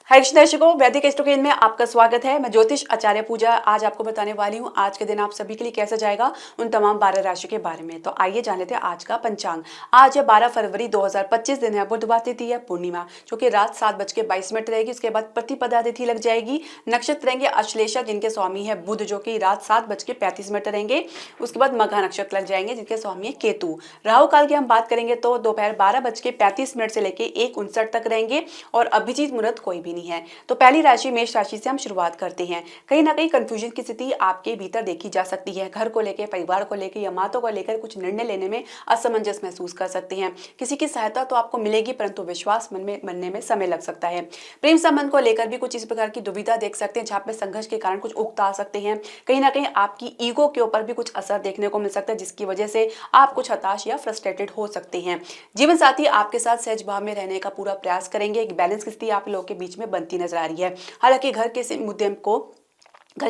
हाय दर्शकों, वैदिक एस्ट्रोकेन में आपका स्वागत है। मैं ज्योतिष आचार्य पूजा आज आपको बताने वाली हूँ आज के दिन आप सभी के लिए कैसा जाएगा उन तमाम 12 राशि के बारे में। तो आइए जान लेते हैं आज का पंचांग। आज है 12 फरवरी 2025, दिन है बुधवार, तिथि है पूर्णिमा जो कि रात 7:22 रहेगी। उसके बाद प्रतिपदा तिथि लग जाएगी। नक्षत्र रहेंगे अश्लेषा जिनके स्वामी है बुध जो कि रात 7:35 रहेंगे। उसके बाद मघा नक्षत्र लग जाएंगे जिनके स्वामी है केतु। राहु काल की हम बात करेंगे तो दोपहर 12:35 से लेकर 1:59 तक रहेंगे और अभिजीत मुहूर्त कोई भी नहीं है। तो पहली राशि मेष राशि से हम शुरुआत करते हैं। कहीं ना कहीं कंफ्यूजन की स्थिति आपके भीतर देखी जा सकती है। घर को लेकर, परिवार को लेकर या मातों को लेकर कुछ निर्णय लेने में असमंजस महसूस कर सकते हैं। किसी की सहायता तो आपको मिलेगी परंतु विश्वास मन में बनने में समय लग सकता है। प्रेम संबंध को लेकर भी कुछ इस प्रकार की दुविधा देख सकते हैं जहाँ पे संघर्ष के कारण कुछ उकता आ सकते हैं। कहीं ना कहीं आपकी ईगो के ऊपर भी कुछ असर देखने को मिल सकता है जिसकी वजह से आप कुछ हताश या फ्रस्ट्रेटेड हो सकते हैं। जीवन साथी आपके साथ सहज भाव में रहने का पूरा प्रयास करेंगे। एक बैलेंस की स्थिति आप लोगों के बीच में बनती नजर आ रही है। हालांकि घर के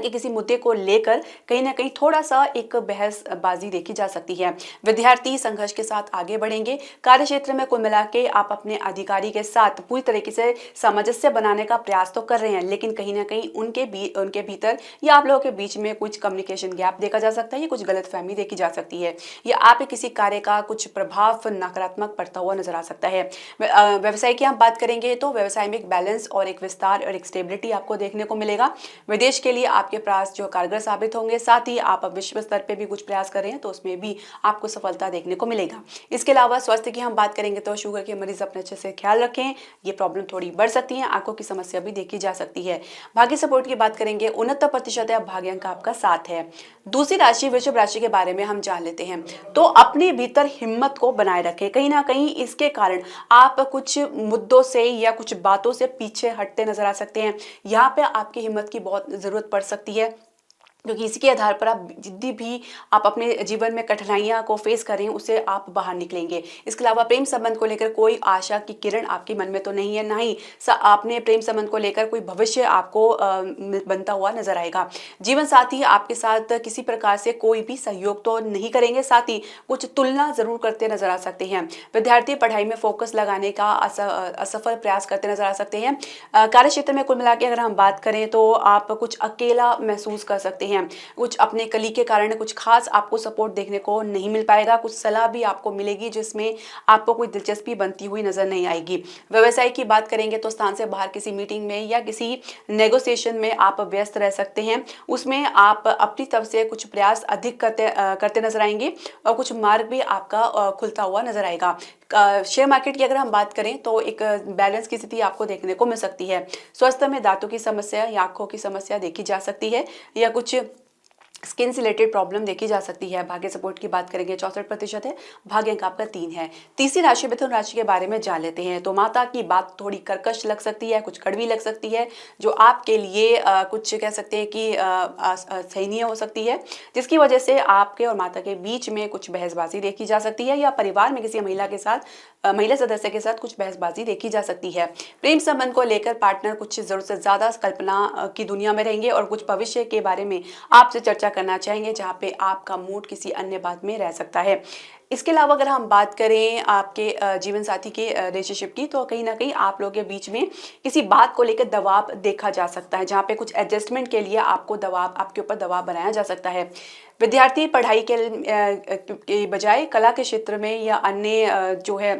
किसी मुद्दे को लेकर कहीं ना कहीं थोड़ा सा एक बहसबाजी देखी जा सकती है। विद्यार्थी संघर्ष के साथ आगे बढ़ेंगे। कार्य क्षेत्र में कुल मिला के आप अपने अधिकारी के साथ पूरी तरीके से सामंजस्य बनाने का प्रयास तो कर रहे हैं, लेकिन कहीं ना कहीं उनके भीतर या आप लोगों के बीच में कुछ कम्युनिकेशन गैप देखा जा सकता है। ये कुछ गलतफहमी देखी जा सकती है या आप किसी कार्य का कुछ प्रभाव नकारात्मक पड़ता हुआ नजर आ सकता है। व्यवसाय की हम बात करेंगे तो व्यवसाय में एक बैलेंस और एक विस्तार और एक स्टेबिलिटी आपको देखने को मिलेगा। विदेश के लिए आपके प्रयास जो कारगर साबित होंगे। साथ ही आप विश्व स्तर पे भी कुछ प्रयास कर रहे हैं तो उसमें भी आपको सफलता देखने को मिलेगा। इसके अलावा स्वास्थ्य की हम बात करेंगे तो शुगर के मरीज अपने अच्छे से ख्याल रखें। ये प्रॉब्लम थोड़ी बढ़ सकती है। आंखों की समस्या भी देखी जा सकती है। भाग्य सपोर्ट की बात करेंगे 69% है। भाग्य अंक आपका 7 है। दूसरी राशि वृषभ राशि के बारे में हम जान लेते हैं। तो अपने भीतर हिम्मत को बनाए रखें। कहीं ना कहीं इसके कारण आप कुछ मुद्दों से या कुछ बातों से पीछे हटते नजर आ सकते हैं। यहाँ पे आपकी हिम्मत की बहुत जरूरत पड़ सकती है क्योंकि इसके आधार पर आप जितनी भी आप अपने जीवन में कठिनाइयां को फेस करें उससे आप बाहर निकलेंगे। इसके अलावा प्रेम संबंध को लेकर कोई आशा की किरण आपके मन में तो नहीं है, ना ही आपने प्रेम संबंध को लेकर कोई भविष्य आपको बनता हुआ नजर आएगा। जीवन साथी आपके साथ किसी प्रकार से कोई भी सहयोग तो नहीं करेंगे, साथ ही कुछ तुलना जरूर करते नजर आ सकते हैं। विद्यार्थी पढ़ाई में फोकस लगाने का असफल प्रयास करते नजर आ सकते हैं। कार्य क्षेत्र में कुल मिला के अगर हम बात करें तो आप कुछ अकेला महसूस कर सकते हैं। कुछ अपने कली के कारण कुछ खास आपको सपोर्ट देखने को नहीं मिल पाएगा। कुछ सलाह भी आपको मिलेगी जिसमें आपको कोई दिलचस्पी बनती हुई नजर नहीं आएगी। व्यवसाय की बात करेंगे तो स्थान से बाहर किसी मीटिंग में या किसी नेगोशिएशन में आप व्यस्त रह सकते हैं। उसमें आप अपनी तरफ से कुछ प्रयास अधिक करते नजर आएंगे और कुछ मार्ग भी आपका खुलता हुआ नजर आएगा। शेयर मार्केट की अगर हम बात करें तो एक बैलेंस की स्थिति आपको देखने को मिल सकती है। स्वास्थ्य में दांतों की समस्या या आंखों की समस्या देखी जा सकती है या कुछ स्किन से रिलेटेड प्रॉब्लम देखी जा सकती है। भाग्य सपोर्ट की बात करेंगे 64% है। भाग्य अंक आपका 3 है। तीसरी राशि मिथुन राशि के बारे में जान लेते हैं। तो माता की बात थोड़ी कर्कश लग सकती है, कुछ कड़वी लग सकती है जो आपके लिए कुछ कह सकते हैं कि सही नहीं हो सकती है, जिसकी वजह से आपके और माता के बीच में कुछ बहसबाजी देखी जा सकती है या परिवार में किसी महिला सदस्य के साथ कुछ बहसबाजी देखी जा सकती है। प्रेम संबंध को लेकर पार्टनर कुछ जरूरत से ज्यादा कल्पना की दुनिया में रहेंगे और कुछ भविष्य के बारे में आपसे चर्चा करना चाहेंगे जहाँ पे आपका मूड किसी अन्य बात में रह सकता है। इसके अलावा अगर हम बात करें आपके जीवन साथी के रिलेशनशिप की तो कहीं ना कहीं आप लोगों के बीच में किसी बात को लेकर दबाव देखा जा सकता है जहाँ पे कुछ एडजस्टमेंट के लिए आपके ऊपर दबाव बनाया जा सकता है। विद्यार्थी पढ़ाई के बजाय कला के क्षेत्र में या अन्य जो है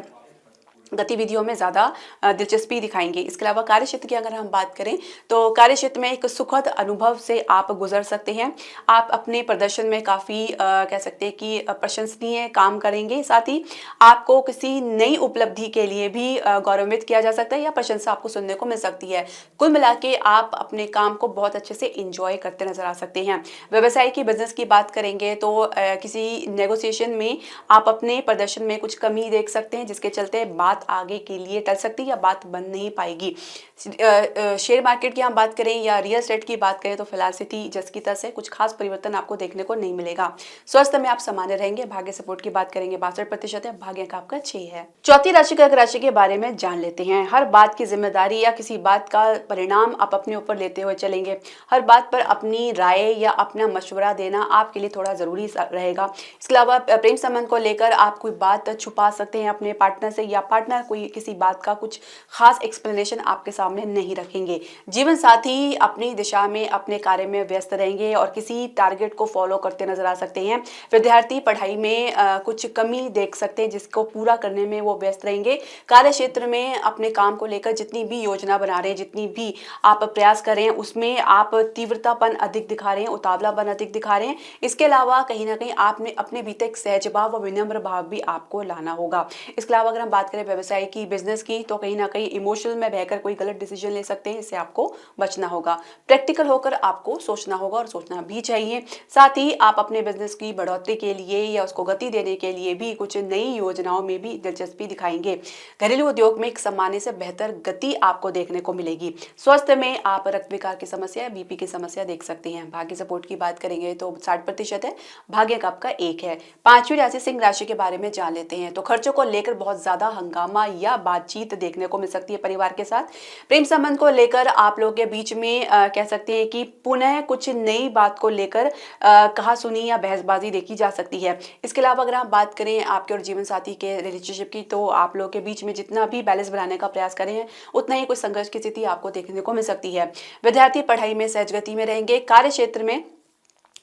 गतिविधियों में ज़्यादा दिलचस्पी दिखाएंगे। इसके अलावा कार्य क्षेत्र की अगर हम बात करें तो कार्य क्षेत्र में एक सुखद अनुभव से आप गुजर सकते हैं। आप अपने प्रदर्शन में काफ़ी कह सकते हैं कि प्रशंसनीय काम करेंगे। साथ ही आपको किसी नई उपलब्धि के लिए भी गौरवान्वित किया जा सकता है या प्रशंसा आपको सुनने को मिल सकती है। कुल मिला के आप अपने काम को बहुत अच्छे से इंजॉय करते नजर आ सकते हैं। व्यवसाय की बिजनेस की बात करेंगे तो किसी नेगोशिएशन में आप अपने प्रदर्शन में कुछ कमी देख सकते हैं जिसके चलते बात आगे के लिए टल सकती है या बात बन नहीं पाएगी। शेयर मार्केट की हम बात करें या रियल एस्टेट की बात करें तो फिलहाल स्थिति जस की तस है। कुछ खास परिवर्तन आपको देखने को नहीं मिलेगा। स्वास्थ्य में आप सामान्य रहेंगे। भाग्य सपोर्ट की बात करेंगे 62% है। भाग्य का आपका 6 है। चौथी राशि कर्क राशि के बारे में जान लेते हैं। हर बात की जिम्मेदारी या किसी बात का परिणाम आप अपने ऊपर लेते हुए चलेंगे। हर बात पर अपनी राय या अपना मशवरा देना आपके लिए थोड़ा जरूरी रहेगा। इसके अलावा प्रेम संबंध को लेकर आप कोई बात छुपा सकते हैं अपने पार्टनर से या पार्टनर पार्टनर कोई किसी बात का कुछ खास एक्सप्लेनेशन आपके सामने नहीं रखेंगे। जीवन साथी अपनी दिशा में अपने कार्य में व्यस्त रहेंगे और किसी टारगेट को फॉलो करते नजर आ सकते हैं। विद्यार्थी पढ़ाई में कुछ कमी देख सकते हैं जिसको पूरा करने में वो व्यस्त रहेंगे। कार्य क्षेत्र में अपने काम को लेकर जितनी भी योजना बना रहे हैं, जितनी भी आप प्रयास कर रहे हैं, उसमें आप तीव्रतापन अधिक दिखा रहे हैं, उतावलापन अधिक दिखा रहे हैं। इसके अलावा कहीं ना कहीं आपने अपने भीतर एक सहज भाव व विनम्र भाव भी आपको लाना होगा। इसके अलावा अगर हम बात करें व्यवसाय की, बिजनेस की, तो कहीं ना कहीं इमोशनल में बहकर कोई गलत डिसीजन ले सकते हैं, इससे आपको बचना होगा। प्रैक्टिकल होकर आपको सोचना होगा और सोचना भी चाहिए। साथ ही आप अपने बिजनेस की बढ़ोतरी के लिए या उसको गति देने के लिए भी कुछ नई योजनाओं में भी दिलचस्पी दिखाएंगे। घरेलू उद्योग में एक सामान्य से बेहतर गति आपको देखने को मिलेगी। स्वास्थ्य में आप रक्त विकार की समस्या, बीपी की समस्या देख सकते हैं। भाग्य सपोर्ट की बात करेंगे तो 60% है, भाग्य का आपका 1 है। पांचवी राशि सिंह राशि के बारे में जान लेते हैं। तो खर्चों को लेकर बहुत ज्यादा हंगामा या बातचीत देखने को मिल सकती है परिवार के साथ। प्रेम संबंध को लेकर आप लोगों के बीच में कह सकते हैं कि पुनः कुछ नई बात को लेकर कहा सुनी या बहसबाजी देखी जा सकती है। इसके अलावा अगर आप बात करें आपके और जीवन साथी के रिलेशनशिप की, तो आप लोगों के बीच में जितना भी बैलेंस बनाने का प्रयास करें हैं, उतना ही कुछ संघर्ष की स्थिति आपको देखने को मिल सकती है। विद्यार्थी पढ़ाई में सहज गति में रहेंगे। कार्य क्षेत्र में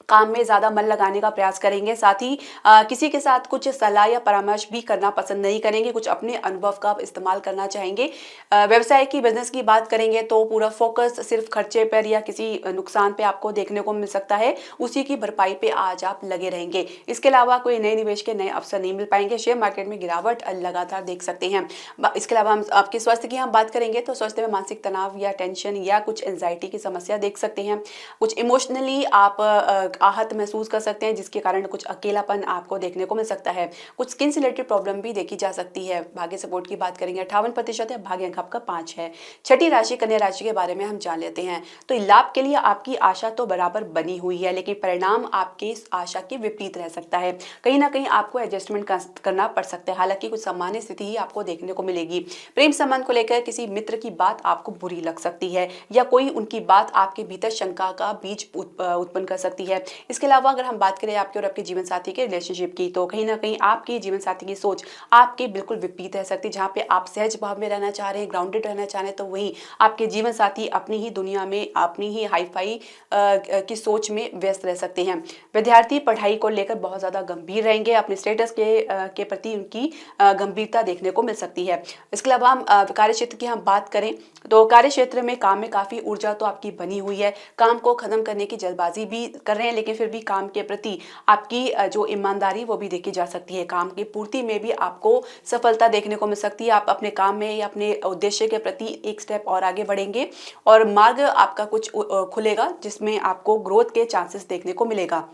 काम में ज्यादा मन लगाने का प्रयास करेंगे। साथ ही किसी के साथ कुछ सलाह या परामर्श भी करना पसंद नहीं करेंगे, कुछ अपने अनुभव का इस्तेमाल करना चाहेंगे। व्यवसाय की, बिजनेस की बात करेंगे तो पूरा फोकस सिर्फ खर्चे पर या किसी नुकसान पे आपको देखने को मिल सकता है, उसी की भरपाई पे आज आप लगे रहेंगे। इसके अलावा कोई नए निवेश के नए अवसर नहीं मिल पाएंगे। शेयर मार्केट में गिरावट लगातार देख सकते हैं। इसके अलावा हम आपके स्वास्थ्य की हम बात करेंगे तो स्वास्थ्य में मानसिक तनाव या टेंशन या कुछ एंजाइटी की समस्या देख सकते हैं। कुछ इमोशनली आप आहत महसूस कर सकते हैं, जिसके कारण कुछ अकेलापन आपको देखने को मिल सकता है। कुछ स्किन से रिलेटेड प्रॉब्लम भी देखी जा सकती है। भाग्य सपोर्ट की बात करेंगे 58% है, भाग्य अंक आपका 5 है। छठी राशि कन्या राशि के बारे में हम जान लेते हैं। तो लाभ के लिए आपकी आशा तो बराबर बनी हुई है, लेकिन परिणाम आपके इस आशा के विपरीत रह सकता है। कहीं ना कहीं आपको एडजस्टमेंट करना पड़ सकता है। हालांकि कुछ सामान्य स्थिति ही आपको देखने को मिलेगी। प्रेम संबंध को लेकर किसी मित्र की बात आपको बुरी लग सकती है या कोई उनकी बात आपके भीतर शंका का बीज उत्पन्न कर सकती है। इसके अलावा अगर हम बात करें आपके और आपके जीवन साथी के रिलेशनशिप की, तो कहीं ना कहीं आपके जीवन साथी की सोच आपके बिल्कुल विपरीत रह सकती है। जहाँ पे आप सहज भाव में रहना चाह रहे हैं, ग्राउंडेड रहना चाह रहे हैं, तो वहीं आपके जीवन साथी अपनी ही दुनिया में, अपनी ही हाईफाई की सोच में व्यस्त रह सकते हैं। विद्यार्थी पढ़ाई को लेकर बहुत ज्यादा गंभीर रहेंगे। अपने स्टेटस के प्रति उनकी गंभीरता देखने को मिल सकती है। इसके अलावा हम कार्य क्षेत्र की हम बात करें तो कार्य क्षेत्र में काम में काफी ऊर्जा तो आपकी बनी हुई है। काम को खत्म करने की जल्दबाजी भी कर रहे हैं, लेकिन फिर भी काम के प्रति आपकी जो ईमानदारी वो भी देखी जा सकती है। काम की पूर्ति में भी आपको सफलता देखने को मिल सकती है। आप अपने काम में या अपने उद्देश्य के प्रति एक स्टेप और आगे बढ़ेंगे और मार्ग आपका कुछ खुलेगा, जिसमें आपको ग्रोथ के चांसेस देखने को मिलेगा।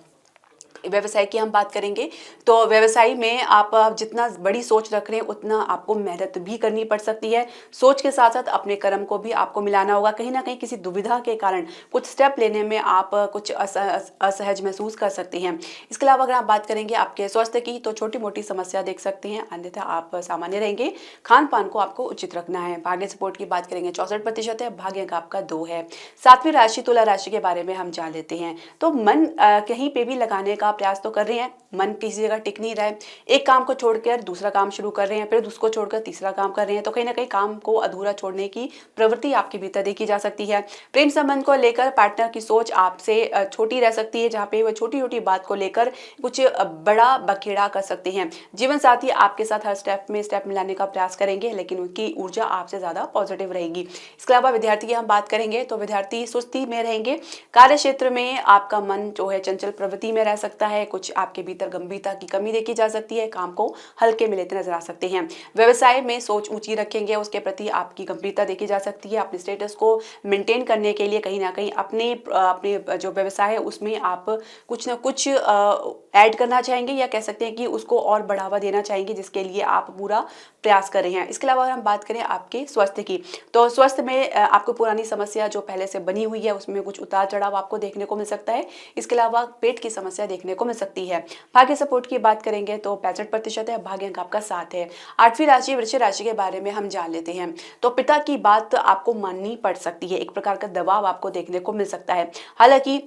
व्यवसाय की हम बात करेंगे तो व्यवसाय में आप जितना बड़ी सोच रख रहे हैं उतना आपको मेहनत भी करनी पड़ सकती है। सोच के साथ साथ अपने कर्म को भी आपको मिलाना होगा। कहीं ना कहीं किसी दुविधा के कारण कुछ स्टेप लेने में आप कुछ असहज महसूस कर सकते हैं। इसके अलावा अगर आप बात करेंगे आपके स्वास्थ्य की, तो छोटी मोटी समस्या देख सकते हैं, अन्यथा आप सामान्य रहेंगे। खान पान को आपको उचित रखना है। भाग्य सपोर्ट की बात करेंगे 64% है, भाग्य का आपका 2 है। सातवीं राशि तुला राशि के बारे में हम जान लेते हैं। तो मन कहीं पे भी लगाने का प्रयास तो कर रहे हैं, मन किसी जगह टिक नहीं रहा है। एक काम को छोड़कर दूसरा काम शुरू कर रहे हैं, फिर उसको छोड़कर तीसरा काम कर रहे हैं, तो कहीं ना कहीं काम को अधूरा छोड़ने की प्रवृत्ति आपके भीतर देखी जा सकती है। प्रेम संबंध को लेकर पार्टनर की सोच आपसे छोटी रह सकती है, जहाँ पे वो छोटी छोटी बात को लेकर कुछ बड़ा बखेड़ा कर सकते हैं। जीवन साथी आपके साथ हर स्टेप में स्टेप मिलाने का प्रयास करेंगे, लेकिन उनकी ऊर्जा आपसे ज्यादा पॉजिटिव रहेगी। इसके अलावा विद्यार्थी की हम बात करेंगे तो विद्यार्थी सुस्ती में रहेंगे। कार्य क्षेत्र में आपका मन जो है चंचल प्रवृत्ति में रह सकता है। कुछ आपके भीतर गंभीरता की कमी देखी जा सकती है, काम को हल्के में लेते नजर आ सकते हैं। व्यवसाय में सोच ऊंची रखेंगे, उसके प्रति आपकी गंभीरता देखी जा सकती है। अपने स्टेटस को मेंटेन करने के लिए कहीं ना कहीं अपने जो व्यवसाय है उसमें आप कुछ ना कुछ ऐड करना चाहेंगे, या कह सकते हैं कि उसको और बढ़ावा देना चाहेंगे, जिसके लिए आप पूरा प्रयास कर रहे हैं। इसके अलावा अगर हम बात करें आपके स्वास्थ्य की, तो स्वास्थ्य में आपको पुरानी समस्या जो पहले से बनी हुई है उसमें कुछ उतार चढ़ाव आपको देखने को मिल सकता है। इसके अलावा पेट की समस्या देखने को मिल सकती है। भाग्य सपोर्ट की बात करेंगे तो 65% है, भाग्य अंक आपका 7 है। आठवीं राशि वृश्चिक राशि के बारे में हम जान लेते हैं। तो पिता की बात आपको माननी पड़ सकती है, एक प्रकार का दबाव आपको देखने को मिल सकता है। हालांकि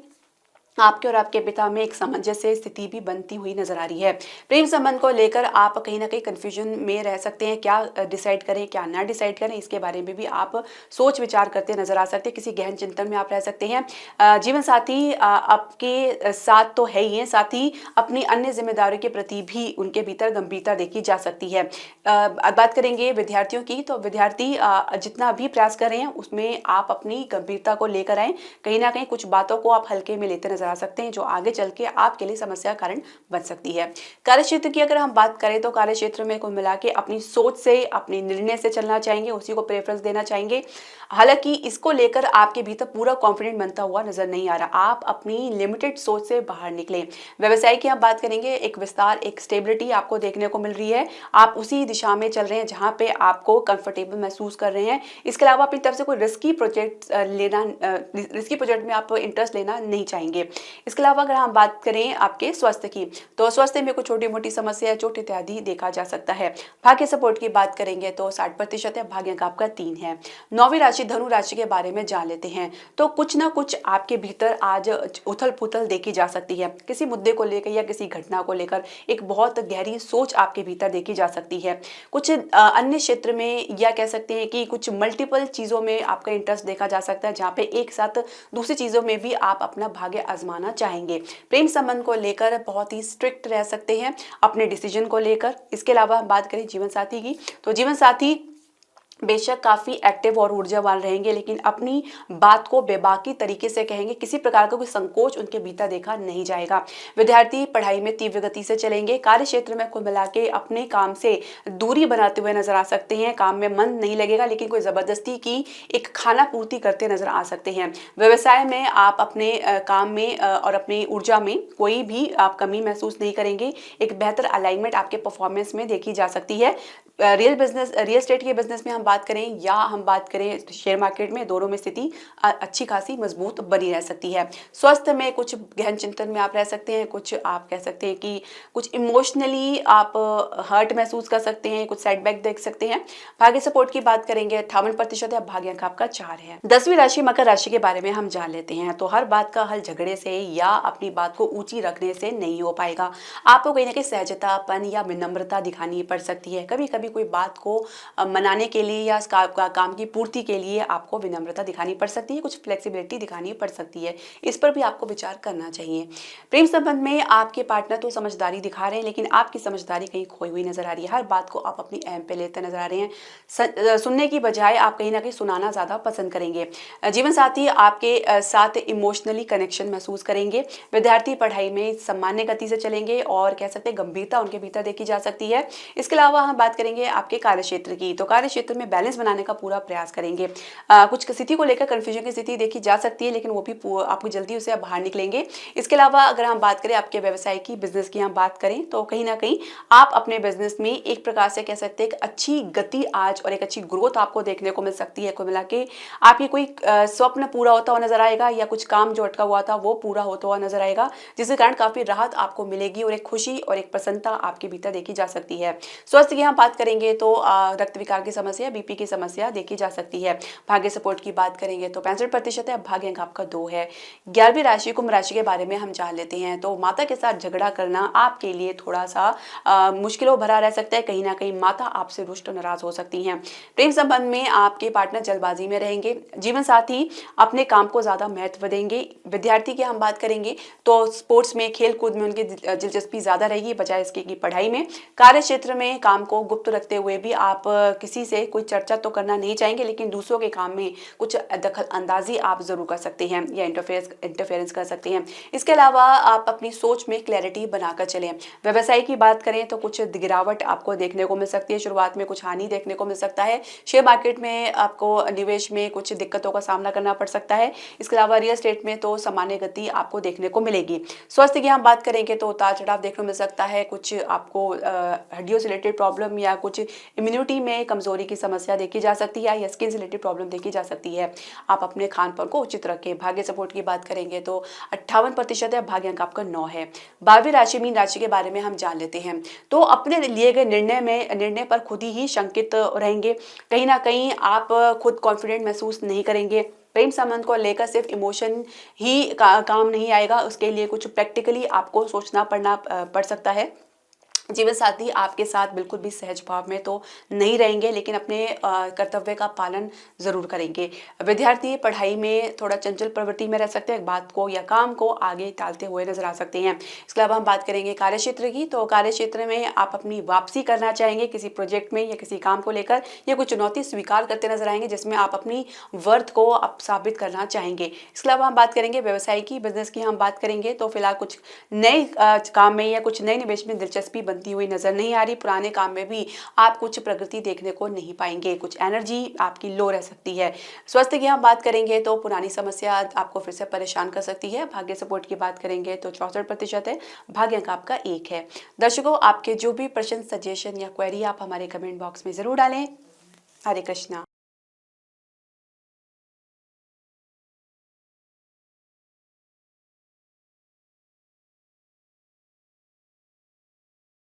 आपके और आपके पिता में एक सामंजस्य स्थिति भी बनती हुई नजर आ रही है। प्रेम संबंध को लेकर आप कहीं ना कहीं कंफ्यूजन में रह सकते हैं, क्या डिसाइड करें क्या ना डिसाइड करें, इसके बारे में भी आप सोच विचार करते नजर आ सकते हैं। किसी गहन चिंतन में आप रह सकते हैं। जीवन साथी आपके साथ तो है ही है, साथ ही अपनी अन्य जिम्मेदारियों के प्रति भी उनके भीतर गंभीरता देखी जा सकती है। बात करेंगे विद्यार्थियों की, तो विद्यार्थी जितना भी प्रयास कर रहे हैं उसमें आप अपनी गंभीरता को लेकर आए। कहीं ना कहीं कुछ बातों को आप हल्के में लेते नजर आ सकते हैं, जो आगे चल के आपके लिए समस्या का कारण बन सकती है। कार्यक्षेत्र की अगर हम बात करें तो कार्यक्षेत्र में कुल मिला के अपनी सोच से, अपने निर्णय से चलना चाहेंगे, उसी को प्रेफरेंस देना चाहेंगे। हालांकि इसको लेकर आपके भीतर पूरा कॉन्फिडेंट बनता हुआ नजर नहीं आ रहा, आप अपनी लिमिटेड सोच से बाहर निकले। व्यवसाय की हम बात करेंगे, एक विस्तार, एक स्टेबिलिटी आपको देखने को मिल रही है। आप उसी दिशा में चल रहे हैं जहां पे आपको कंफर्टेबल महसूस कर रहे हैं। इसके अलावा अपनी तरफ से कोई रिस्की प्रोजेक्ट में आप इंटरेस्ट लेना नहीं चाहेंगे। इसके अलावा अगर हम बात करें आपके स्वास्थ्य की, तो स्वास्थ्य में कुछ छोटी मोटी समस्या, चोट इत्यादि देखा जा सकता है। भाग्य सपोर्ट की बात करेंगे तो 60% है, भाग्य अंक आपका 3 है। 9वीं राशि धनु राशि के बारे में जान लेते हैं। तो कुछ ना कुछ आपके भीतर आज उथल पुथल देखी जा सकती है, किसी मुद्दे को लेकर या किसी घटना को लेकर एक बहुत गहरी सोच आपके भीतर देखी जा सकती है। कुछ अन्य क्षेत्र में, या कह सकते हैं कि कुछ मल्टीपल चीजों में आपका इंटरेस्ट देखा जा सकता है, जहाँ पे एक साथ दूसरी चीजों में भी आप अपना भाग्य आजमाना चाहेंगे। प्रेम संबंध को लेकर बहुत ही स्ट्रिक्ट रह सकते हैं अपने डिसीजन को लेकर। इसके अलावा हम बात करें जीवन साथी की, तो जीवन साथी बेशक काफी एक्टिव और ऊर्जावान रहेंगे, लेकिन अपनी बात को बेबाकी तरीके से कहेंगे, किसी प्रकार का कोई संकोच उनके भीतर देखा नहीं जाएगा। विद्यार्थी पढ़ाई में तीव्र गति से चलेंगे। कार्य क्षेत्र में कुल मिला के अपने काम से दूरी बनाते हुए नजर आ सकते हैं। काम में मन नहीं लगेगा, लेकिन कोई जबरदस्ती की एक खाना पूर्ति करते नजर आ सकते हैं। व्यवसाय में आप अपने काम में और अपनी ऊर्जा में कोई भी आप कमी महसूस नहीं करेंगे। एक बेहतर अलाइनमेंट आपके परफॉर्मेंस में देखी जा सकती है। रियल एस्टेट के बिजनेस में हम बात करें या हम बात करें शेयर मार्केट में, दोनों में स्थिति अच्छी खासी मजबूत बनी रह सकती है। स्वास्थ्य में कुछ गहन चिंतन में आप रह सकते हैं। कुछ आप कह सकते हैं कि कुछ इमोशनली आप हर्ट महसूस कर सकते हैं, कुछ सेटबैक देख सकते हैं। भाग्य सपोर्ट की बात करेंगे 58% है, भाग्य अंक आपका 4 है। 10वीं राशि मकर राशि के बारे में हम जान लेते हैं। तो हर बात का हल झगड़े से या अपनी बात को ऊंची रखने से नहीं हो पाएगा। आपको कहीं ना कहीं सहजतापन या विनम्रता दिखानी पड़ सकती है। कभी कभी कोई बात को मनाने के लिए या काम की पूर्ति के लिए आपको विनम्रता दिखानी पड़ सकती है, कुछ फ्लेक्सिबिलिटी दिखानी पड़ सकती है। इस पर भी आपको विचार करना चाहिए। प्रेम संबंध में आपके पार्टनर तो समझदारी दिखा रहे हैं, लेकिन आपकी समझदारी कहीं खोई हुई नजर आ रही है। हर बात को आप अपनी अहम पे लेते नजर आ रहे हैं। सुनने की बजाय आप कहीं ना कहीं सुनाना ज्यादा पसंद करेंगे। जीवन साथी आपके साथ इमोशनली कनेक्शन महसूस करेंगे। विद्यार्थी पढ़ाई में सामान्य गति से चलेंगे और कह सकते हैं गंभीरता उनके भीतर देखी जा सकती है। इसके अलावा हम बात करेंगे आपके कार्य क्षेत्र की, तो कार्य क्षेत्र में बैलेंस बनाने का पूरा प्रयास करेंगे। कुछ स्थिति को लेकर कंफ्यूजन की स्थिति देखी जा सकती है, लेकिन वो भी आपको जल्दी उसे बाहर निकलेंगे। इसके अलावा अगर हम बात करें आपके व्यवसाय की, बिजनेस की हम बात करें, तो कहीं ना कहीं आप अपने बिजनेस में एक प्रकार से कह सकते हैं एक अच्छी गति आज और एक अच्छी ग्रोथ आपको देखने को मिल सकती है। कुल मिला के आपकी कोई स्वप्न पूरा होता हुआ नजर आएगा, या कुछ काम जो अटका हुआ था वो पूरा होता हुआ नजर आएगा, जिसके कारण काफी राहत आपको मिलेगी और एक खुशी और एक प्रसन्नता आपके भीतर देखी जा सकती है। स्वास्थ्य की हम बात करेंगे तो रक्त विकार की समस्या, बीपी की समस्या देखी जा सकती है। भाग्य सपोर्ट की बात करेंगे तो 65% है, भाग्य अंक आपका 2 है। 11वीं राशि कुंभ राशि के बारे में हम जान लेते हैं। तो माता के साथ झगड़ा करना आपके लिए थोड़ा सा मुश्किलों भरा रह सकता है। कहीं ना कहीं माता आपसे रुष्ट नाराज हो सकती हैं। प्रेम संबंध में आपके पार्टनर जल्दबाजी में रहेंगे। जीवन साथी अपने काम को ज्यादा महत्व देंगे। विद्यार्थी की हम बात करेंगे तो स्पोर्ट्स में, खेल कूद में उनकी दिलचस्पी ज्यादा रहेगी बजाय इसके की पढ़ाई में। कार्य क्षेत्र में काम को गुप्त रखते हुए भी आप किसी से कोई चर्चा तो करना नहीं चाहेंगे, लेकिन दूसरों के काम में कुछ दखल अंदाजी आप जरूर कर सकते हैं या इंटरफेरेंस कर सकते हैं। इसके अलावा आप अपनी सोच में क्लैरिटी बनाकर चलें। व्यवसाय की बात करें तो कुछ गिरावट आपको देखने को मिल सकती है। शुरुआत में कुछ हानि देखने को मिल सकता है। शेयर मार्केट में आपको निवेश में कुछ दिक्कतों का सामना करना पड़ सकता है। इसके अलावा रियल एस्टेट में तो सामान्य गति आपको देखने को मिलेगी। स्वास्थ्य की हम बात करेंगे तो उतार चढ़ाव देखने को मिल सकता है। कुछ आपको हड्डियों से रिलेटेड प्रॉब्लम या कुछ इम्यूनिटी में कमजोरी की समस्या देखी जा सकती है, या स्किन से रिलेटेड प्रॉब्लम देखी जा सकती है। आप अपने खान पान को उचित रखें। भाग्य सपोर्ट की बात करेंगे तो 58% है, भाग्य अंक आपका 9 है। 12वीं राशि मीन राशि के बारे में हम जान लेते हैं। तो अपने लिए गए निर्णय पर खुद ही शंकित रहेंगे। कहीं ना कहीं आप खुद कॉन्फिडेंट महसूस नहीं करेंगे। प्रेम संबंध को लेकर सिर्फ इमोशन ही काम नहीं आएगा, उसके लिए कुछ प्रैक्टिकली आपको सोचना पड़ सकता है। जीवन साथी आपके साथ बिल्कुल भी सहज भाव में तो नहीं रहेंगे, लेकिन अपने कर्तव्य का पालन जरूर करेंगे। विद्यार्थी पढ़ाई में थोड़ा चंचल प्रवृत्ति में रह सकते हैं, बात को या काम को आगे टालते हुए नजर आ सकते हैं। इसके अलावा हम बात करेंगे कार्यक्षेत्र की, तो कार्यक्षेत्र में आप अपनी वापसी करना चाहेंगे किसी प्रोजेक्ट में या किसी काम को लेकर, या कुछ चुनौती स्वीकार करते नजर आएंगे जिसमें आप अपनी वर्थ को आप साबित करना चाहेंगे। इसके अलावा हम बात करेंगे व्यवसाय की, बिजनेस की हम बात करेंगे तो फिलहाल कुछ नए काम में या कुछ नए निवेश में दिलचस्पी बनती हुई नजर नहीं आ रही। पुराने काम में भी आप कुछ प्रगति देखने को नहीं पाएंगे, कुछ एनर्जी आपकी लो रह सकती है। स्वास्थ्य की हम बात करेंगे तो पुरानी समस्या आपको फिर से परेशान कर सकती है। भाग्य सपोर्ट की बात करेंगे तो 64% है, भाग्य अंक आपका 1 है। दर्शकों, आपके जो भी प्रश्न, सजेशन या क्वेरी आप हमारे कमेंट बॉक्स में जरूर डालें। हरे कृष्णा।